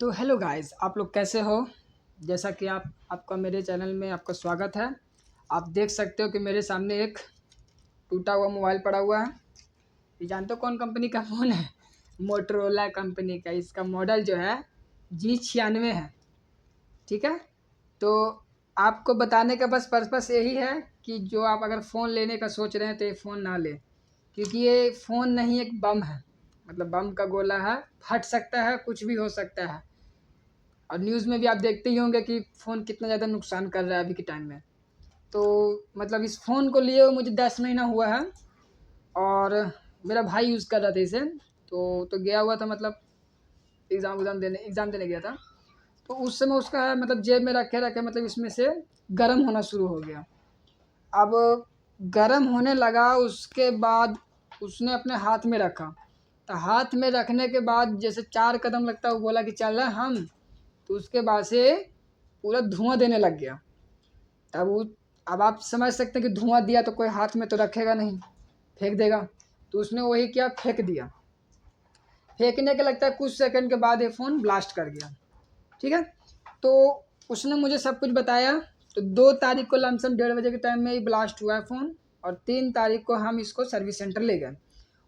तो hello guys, आप लोग कैसे हो। जैसा कि आपका मेरे चैनल में आपका स्वागत है। आप देख सकते हो कि मेरे सामने एक टूटा हुआ मोबाइल पड़ा हुआ है। ये जानते हो कौन कंपनी का फ़ोन है? मोटरोला कंपनी का। इसका मॉडल जो है G96 है। ठीक है। तो आपको बताने का बस पर्पस यही है कि जो आप अगर फ़ोन लेने का सोच रहे हैं तो ये फ़ोन ना लें, क्योंकि ये फ़ोन नहीं, एक बम है। मतलब बम का गोला है, फट सकता है, कुछ भी हो सकता है। और न्यूज़ में भी आप देखते ही होंगे कि फ़ोन कितना ज़्यादा नुकसान कर रहा है अभी के टाइम में। तो मतलब इस फ़ोन को लिए हुए मुझे 10 महीना हुआ है और मेरा भाई यूज़ कर रहा था इसे। तो गया हुआ था, मतलब एग्ज़ाम देने गया था। तो उस समय उसका मतलब जेब में रखे रखे मतलब इसमें से गर्म होना शुरू हो गया। अब गर्म होने लगा, उसके बाद उसने अपने हाथ में रखा। तो हाथ में रखने के बाद जैसे 4 कदम लगता है, वो बोला कि चल रहे हैं हम। तो उसके बाद से पूरा धुआं देने लग गया। अब वो अब आप समझ सकते हैं कि धुआं दिया तो कोई हाथ में तो रखेगा नहीं, फेंक देगा। तो उसने वही किया, फेंक दिया। फेंकने के लगता है कुछ सेकंड के बाद ये फ़ोन ब्लास्ट कर गया। ठीक है। तो उसने मुझे सब कुछ बताया। तो 2 तारीख को लमसम 1:30 बजे के टाइम में ही ब्लास्ट हुआ है फ़ोन। और 3 तारीख को हम इसको सर्विस सेंटर ले गए।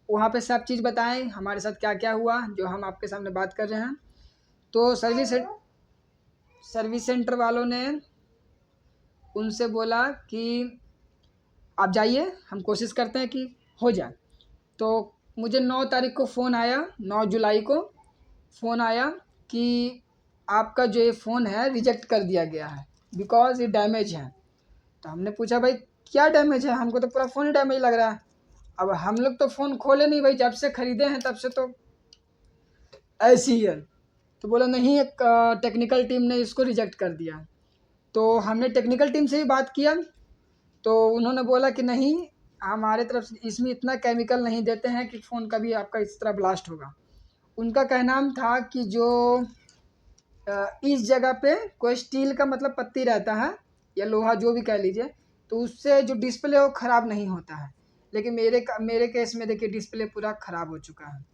वहाँ पे सब चीज़ बताएं हमारे साथ क्या क्या हुआ, जो हम आपके सामने बात कर रहे हैं। तो सर्विस सेंटर वालों ने उनसे बोला कि आप जाइए, हम कोशिश करते हैं कि हो जाए। तो मुझे 9 तारीख को फ़ोन आया, 9 जुलाई को फ़ोन आया कि आपका जो ये फ़ोन है रिजेक्ट कर दिया गया है, बिकॉज़ ये डैमेज है। तो हमने पूछा भाई क्या डैमेज है, हमको तो पूरा फ़ोन ही डैमेज लग रहा है। अब हम लोग तो फ़ोन खोले नहीं भाई, जब से ख़रीदे हैं तब से तो ऐसी ही है। तो बोला नहीं, एक टेक्निकल टीम ने इसको रिजेक्ट कर दिया। तो हमने टेक्निकल टीम से भी बात किया। तो उन्होंने बोला कि नहीं, हमारे तरफ से इसमें इतना केमिकल नहीं देते हैं कि फ़ोन कभी आपका इस तरह ब्लास्ट होगा। उनका कहना था कि जो इस जगह पे कोई स्टील का मतलब पत्ती रहता है या लोहा, जो भी कह लीजिए, तो उससे जो डिस्प्ले है वो ख़राब नहीं होता है। लेकिन मेरे केस में देखिए डिस्प्ले पूरा ख़राब हो चुका है।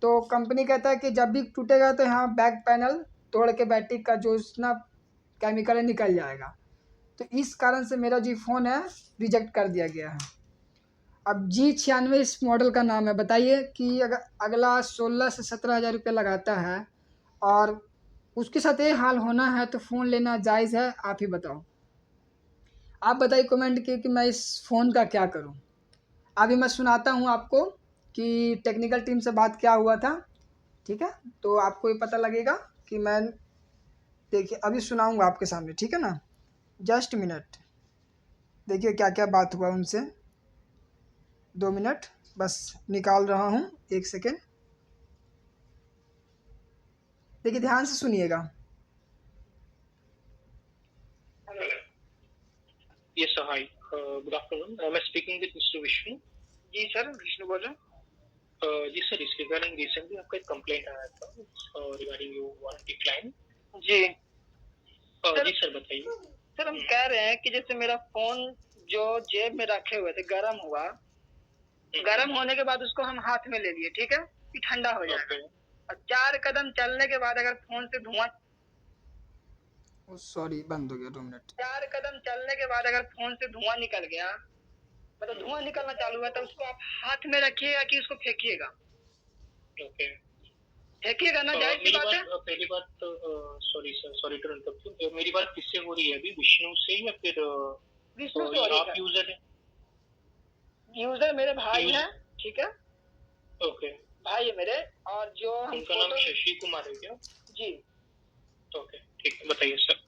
तो कंपनी कहता है कि जब भी टूटेगा तो यहाँ बैक पैनल तोड़ के बैटरी का जो इतना केमिकल है निकल जाएगा। तो इस कारण से मेरा जो फ़ोन है रिजेक्ट कर दिया गया है। अब G96 इस मॉडल का नाम है। बताइए कि अगर अगला 16 से 17 हज़ार रुपये लगाता है और उसके साथ ये हाल होना है, तो फ़ोन लेना जायज़ है? आप ही बताओ। आप बताइए कमेंट कि मैं इस फ़ोन का क्या करूं। अभी मैं सुनाता हूं आपको कि टेक्निकल टीम से बात क्या हुआ था। ठीक है। तो आपको ये पता लगेगा कि मैं, देखिए अभी सुनाऊंगा आपके सामने, ठीक है ना। जस्ट मिनट, देखिए क्या क्या बात हुआ उनसे। 2 मिनट बस निकाल रहा हूँ, 1 सेकेंड। देखिए ध्यान से सुनिएगा। Yes, sir. Hi. Good afternoon. Am I speaking with Mr. Vishnu? जी सर, विष्णु बोल रहे हैं। जी सर, इस रिगार्डिंग रिसेंटली आपका एक कंप्लेंट आया था रिगार्डिंग योर वारंटी क्लाइम। जी जी सर, बताइए। सर, हम कह रहे हैं कि जैसे मेरा फ़ोन जो जेब में रखे हुए थे गर्म हुआ। गर्म होने के बाद उसको हम हाथ में ले लिए, ठीक है, कि ठंडा हो जाएगा। और 4 कदम चलने के बाद अगर फ़ोन से धुआं, सॉरी बंद हो गया, 2 मिनट। 4 कदम चलने के बाद अगर फ़ोन से धुआं निकल गया, मतलब धुआं निकलना चालू हुआ, तो उसको आप हाथ में रखिएगा कि उसको फेंकिएगा? ओके। फेंकिएगा ना, जाहिर सी बात है। पहली बात तो sorry sir, sorry to interrupt you. मेरी बात किससे हो रही है अभी, विष्णु से या फिर विष्णु से हो रही है। आप यूजर हैं? यूजर मेरे भाई हैं, ठीक है, ओके। भाई है मेरे। और जो उनका नाम शशि कुमार है क्या? जी। ओके, ठीक है, बताइए सर।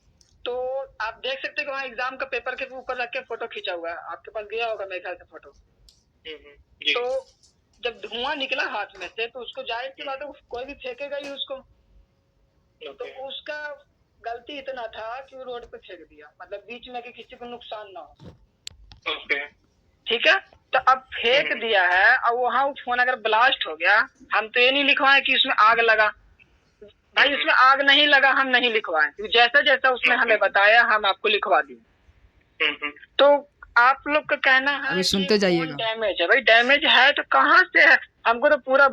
तो आप देख सकते हैं कि वहाँ एग्जाम का पेपर के ऊपर रख के फोटो खींचा हुआ है, आपके पास गया होगा मेरे ख्याल से फोटो। जी। तो जब धुआं निकला हाथ में से, तो उसको जाहिर सी बात है कोई भी फेंकेगा ही उसको। तो उसका गलती इतना था कि वो रोड पे फेंक दिया, मतलब बीच में कि किसी को नुकसान ना हो। ओके। ठीक है। तो अब फेंक दिया है, और वहाँ वो फोन अगर ब्लास्ट हो गया, हम तो ये नहीं लिखवाए कि उसमें आग लगा। भाई उसमें आग नहीं लगा, हम नहीं लिखवाए, क्योंकि जैसा जैसा उसने हमें बताया हम आपको लिखवा दिए। तो आप लोग का कहना है अभी सुनते जाइएगा, डैमेज है। भाई डैमेज है तो कहाँ से है? हमको तो पूरा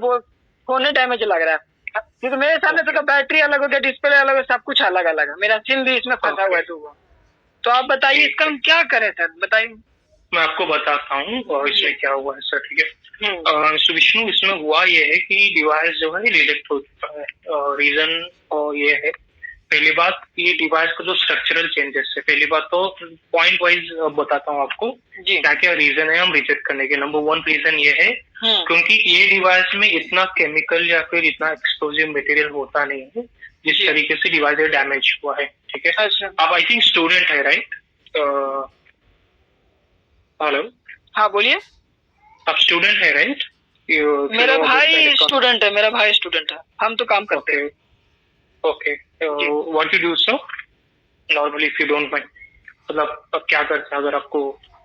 फोन ही डैमेज लग रहा है। क्योंकि मेरे सामने तो बैटरी अलग हो गया, डिस्प्ले अलग है, सब कुछ अलग अलग है, मेरा सिम भी इसमें फंसा हुआ है। तो आप बताइए इसका हम क्या करें सर, बताइए। मैं आपको बताता हूँ और इसमें क्या हुआ है सर, ठीक है। हम्म। विष्णु, इसमें हुआ ये है कि डिवाइस जो है रिजेक्ट हो चुका है। रीजन और ये है, पहली बात, ये डिवाइस का जो स्ट्रक्चरल चेंजेस है, पहली बात तो पॉइंट वाइज बताता हूँ आपको क्या क्या रीजन है हम रिजेक्ट करने के। नंबर 1 रीजन ये है क्योंकि ये डिवाइस में इतना केमिकल या फिर इतना एक्सप्लोजिव मटेरियल होता नहीं है जिस तरीके से डिवाइस डैमेज हुआ है, ठीक है। अच्छा। आप आई थिंक स्टूडेंट है, राइट? हेलो, हाँ बोलिए। आप स्टूडेंट है, राइट? मेरा भाई स्टूडेंट है, मेरा भाई स्टूडेंट है, हम तो काम करते हैं। Okay, what you do sir normally, if you don't mind? मतलब अब क्या करते हैं अगर आपको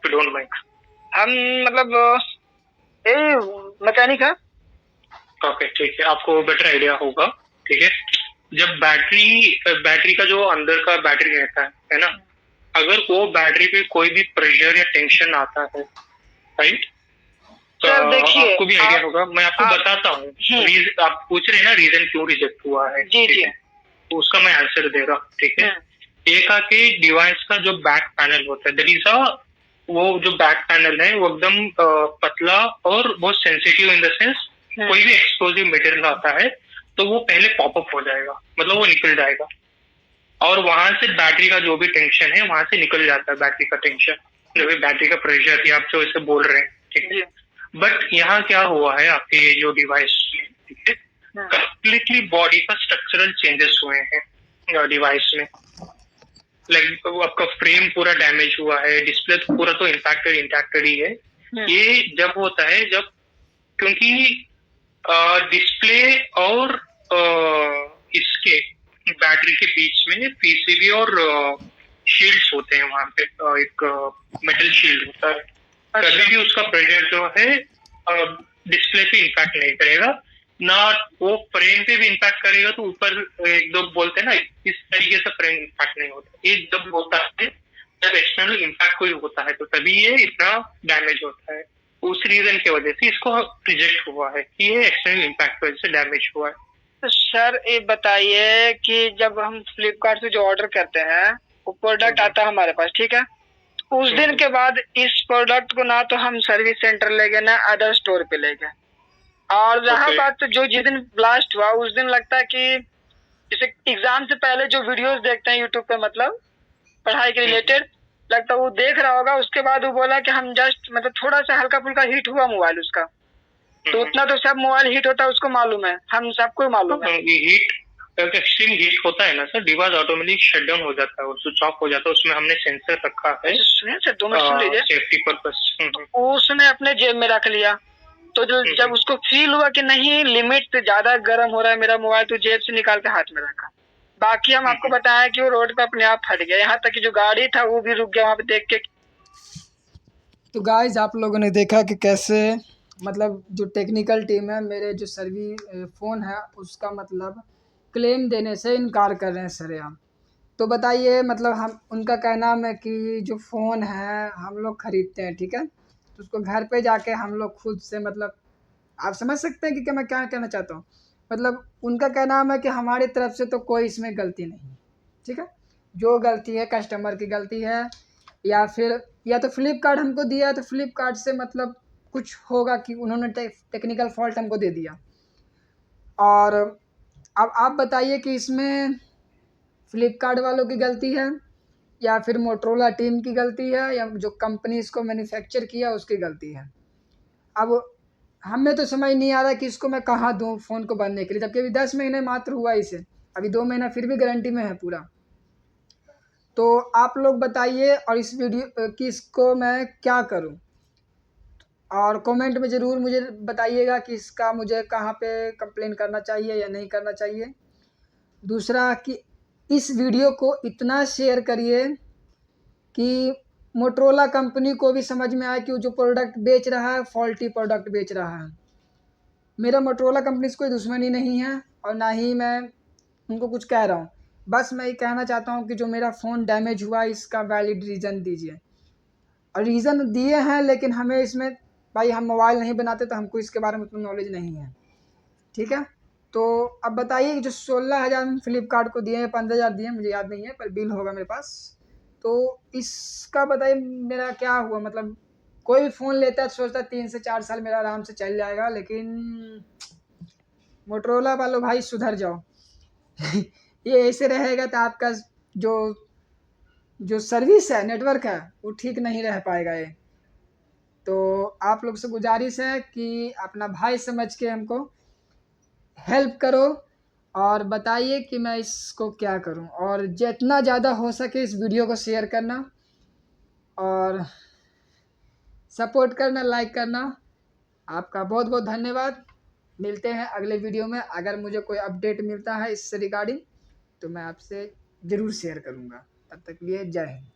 यू डोंट माइंड? हम मतलब मैकेनिक है। ओके, ठीक है, आपको बेटर आइडिया होगा, ठीक है। जब बैटरी का जो अंदर का बैटरी रहता है ना, अगर वो बैटरी पे कोई भी प्रेशर या टेंशन आता है, राइट, तो आपको भी आइडिया होगा। मैं आपको बताता हूँ, आप पूछ रहे हैं ना रीजन क्यों रिजेक्ट हुआ है, जी जी, तो उसका मैं आंसर दे रहा हूँ, ठीक है। एक आके डिवाइस का जो बैक पैनल होता है, दैट इज वो जो बैक पैनल है वो एकदम पतला और बहुत सेंसिटिव इन द सेंस, कोई भी एक्सप्लोजिव मटेरियल आता है तो वो पहले पॉपअप हो जाएगा, मतलब वो निकल जाएगा और वहां से बैटरी का जो भी टेंशन है वहां से निकल जाता है, बैटरी का टेंशन, जो भी बैटरी का प्रेशर या आप जो इसे बोल रहे हैं, ठीक है। बट यहाँ क्या हुआ है आपके ये जो डिवाइस, ठीक है, कंप्लीटली बॉडी का स्ट्रक्चरल चेंजेस हुए हैं डिवाइस में। लाइक आपका फ्रेम पूरा डैमेज हुआ है, डिस्प्ले तो पूरा तो इंटैक्टेड ही है। ये जब होता है जब, क्योंकि डिस्प्ले और इसके बैटरी के बीच में पीसीबी और शील्ड्स होते हैं, वहां पे एक मेटल शील्ड होता है। कभी भी उसका प्रेशर जो है डिस्प्ले पे इम्पैक्ट नहीं करेगा, ना वो फ्रेम पे भी इम्पैक्ट करेगा। तो ऊपर एक दो बोलते हैं ना, इस तरीके से फ्रेम इम्पैक्ट नहीं होता। ये जब होता है, जब एक्सटर्नल इम्पैक्ट कोई होता है तो तभी ये इतना डैमेज होता है। उस रीजन की वजह से इसको रिजेक्ट हुआ है कि ये एक्सटर्नल इम्पैक्ट की वजह से डैमेज हुआ है। तो सर ये बताइए कि जब हम फ्लिपकार्ट से जो ऑर्डर करते हैं वो प्रोडक्ट आता है हमारे पास, ठीक है, उस दिन के बाद इस प्रोडक्ट को ना तो हम सर्विस सेंटर ले गए ना अदर स्टोर पे ले गए, और रहा बात तो जो जिस दिन ब्लास्ट हुआ उस दिन लगता है कि जैसे एग्जाम से पहले जो वीडियोस देखते हैं यूट्यूब पे, मतलब पढ़ाई के रिलेटेड, लगता है वो देख रहा होगा। उसके बाद वो बोला कि हम जस्ट मतलब थोड़ा सा हल्का फुल्का हीट हुआ मोबाइल उसका, तो उतना तो सब मोबाइल हीट होता है उसको मालूम है, हम सबको मालूम है। हीट, एक्सट्रीम हीट होता है ना sir, device automatic shut down हो जाता है, वो स्विच ऑफ हो जाता है। उसमें हमने सेंसर रखा है, सुनिए सर 2 मिनट सुन लीजिए, सेफ्टी पर्पस। उसने अपने जेब में रख लिया, तो जब उसको फील हुआ कि नहीं लिमिट से ज्यादा गर्म हो रहा है मेरा मोबाइल, तो जेब से निकाल के हाथ में रखा। बाकी हम आपको बताया कि वो रोड पे अपने आप फट गया, यहाँ तक कि जो गाड़ी था वो भी रुक गया वहां पे देख के। तो गाइज आप लोगों ने देखा कि कैसे मतलब जो टेक्निकल टीम है मेरे जो फ़ोन है उसका मतलब क्लेम देने से इनकार कर रहे हैं सरेआम। तो बताइए मतलब हम उनका कहना है कि जो फ़ोन है हम लोग ख़रीदते हैं, ठीक है, तो उसको घर पे जाके हम लोग खुद से मतलब आप समझ सकते हैं कि क्या मैं क्या कहना चाहता हूँ। मतलब उनका कहना है कि हमारी तरफ से तो कोई इसमें गलती नहीं, ठीक है, जो गलती है कस्टमर की गलती है, या फिर या तो फ्लिपकार्ट हमको दिया है तो फ्लिपकार्ट से मतलब कुछ होगा कि उन्होंने टेक्निकल फॉल्ट हमको दे दिया। और अब आप बताइए कि इसमें फ्लिपकार्ट वालों की गलती है या फिर मोटरोला टीम की गलती है या जो कंपनी इसको मैन्युफैक्चर किया उसकी गलती है। अब हमें तो समझ नहीं आ रहा कि इसको मैं कहाँ दूँ फ़ोन को बनने के लिए, जबकि अभी 10 महीने मात्र हुआ इसे, अभी 2 महीना फिर भी गारंटी में है पूरा। तो आप लोग बताइए और इस वीडियो कि इसको मैं क्या करूं, और कमेंट में ज़रूर मुझे बताइएगा कि इसका मुझे कहाँ पे कंप्लेन करना चाहिए या नहीं करना चाहिए। दूसरा कि इस वीडियो को इतना शेयर करिए कि मोटरोला कंपनी को भी समझ में आए कि वो जो प्रोडक्ट बेच रहा है फॉल्टी प्रोडक्ट बेच रहा है। मेरा मोटरोला कंपनी से कोई दुश्मनी नहीं है और ना ही मैं उनको कुछ कह रहा हूँ, बस मैं ये कहना चाहता हूँ कि जो मेरा फ़ोन डैमेज हुआ इसका वैलिड रीज़न दीजिए। और रीज़न दिए हैं लेकिन हमें इसमें भाई हम मोबाइल नहीं बनाते तो हमको इसके बारे में उतना नॉलेज नहीं है, ठीक है। तो अब बताइए कि जो 16,000 हम फ्लिपकार्ट को दिए हैं, 15,000 दिए हैं, मुझे याद नहीं है, पर बिल होगा मेरे पास। तो इसका बताइए मेरा क्या हुआ, मतलब कोई भी फ़ोन लेता है तो सोचता है 3 से 4 साल मेरा आराम से चल जाएगा, लेकिन मोटरोला वालों भाई सुधर जाओ। ये ऐसे रहेगा तो आपका जो जो सर्विस है, नेटवर्क है, वो ठीक नहीं रह पाएगा ये। तो आप लोग से गुजारिश है कि अपना भाई समझ के हमको हेल्प करो और बताइए कि मैं इसको क्या करूं, और जितना ज़्यादा हो सके इस वीडियो को शेयर करना और सपोर्ट करना, लाइक करना। आपका बहुत बहुत धन्यवाद। मिलते हैं अगले वीडियो में। अगर मुझे कोई अपडेट मिलता है इससे रिगार्डिंग तो मैं आपसे ज़रूर शेयर करूँगा। तब तक के लिए जय हिंद।